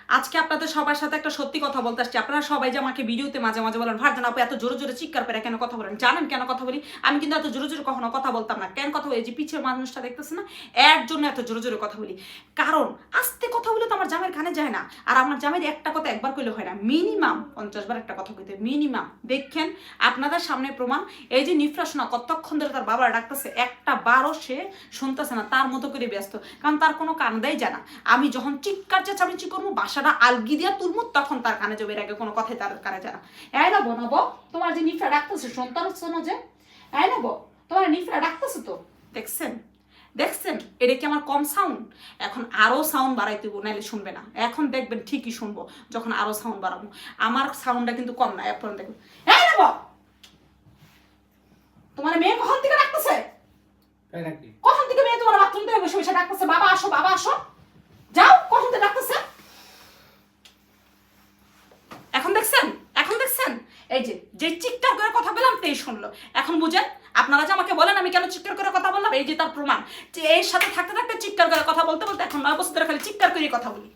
আজকে আপনাদের সবার সাথে একটা সত্যি কথা বলতে আসছি। আপনারা সবাই যে আমাকে ভিডিওতে মাঝে মাঝে বলেন, ভারজান আপু এত জোরে জোরে চিৎকার করে কেন কথা বলেন? জানেন কেন কথা বলি? আমি কিন্তু এত জোরে জোরে কখনো কথা বলতাম না। কেন কথা বলি? যে পিছের মানুষটা দেখতেছে না, এর জন্য এত জোরে জোরে কথা বলি। কারণ আস্তে কথা বলে তো আমার জামাইয়ের কানে যায় না। আর আমার জামাইয়ের একটা কথা একবার কইলে হয় না, মিনিমাম 50 বার একটা কথা কইতে, মিনিমাম। দেখেন আপনাদের সামনে প্রমাণ। এই যে নিফরা শোনা কতক্ষণ ধরে তার বাবার ডাকতেছে, একটা বারও সে শুনতেছে না, তার মতো করে ব্যস্ত। কারণ তার কোনো কান দেয় জানা। আমি যখন চিৎকার চেঁচামেচি করবো, বাসাটা আলগি দিয়া তুলমু, তখন তার কানে যাবে। এর আগে কোনো কথাই তার কানে জানা। এই না বোনাবো, তোমার যে নিফরা ডাকতেছে সন্তান শোনো যে, এই নেবো তোমার নিফরা ডাকতেছে তো, দেখছেন দেখছেন? এটা কি আমার কম সাউন্ড? এখন আরো সাউন্ড বাড়াইতে হবো, নাইলে শুনবে না। এখন দেখবেন ঠিকই শুনবো যখন আরো সাউন্ড বাড়াবো। আমার সাউন্ডটা কিন্তু কম না। এখন দেখবেন, এই নেবো তোমার মেয়ে কখন থেকে ডাকতেছে, কখন থেকে মেয়ে তোমার বাথরুম থেকে বসে বসে ডাকতেছে, বাবা আসো বাবা আসো, যাও, কখন থেকে ডাকতেছে। এখন দেখছেন, এখন দেখছেন? এই যে যে চিৎকার করে কথা বললাম তেই শুনলো। এখন বুঝেন আপনারা যে আমাকে বলেন আমি কেন চিৎকার করে কথা বললাম, এই যে তার প্রমাণ। যে এর সাথে থাকতে থাকতে চিৎকার করে কথা বলতে বলতে এখন 9 বছর ধরে খালি চিৎকার করে কথা বলি।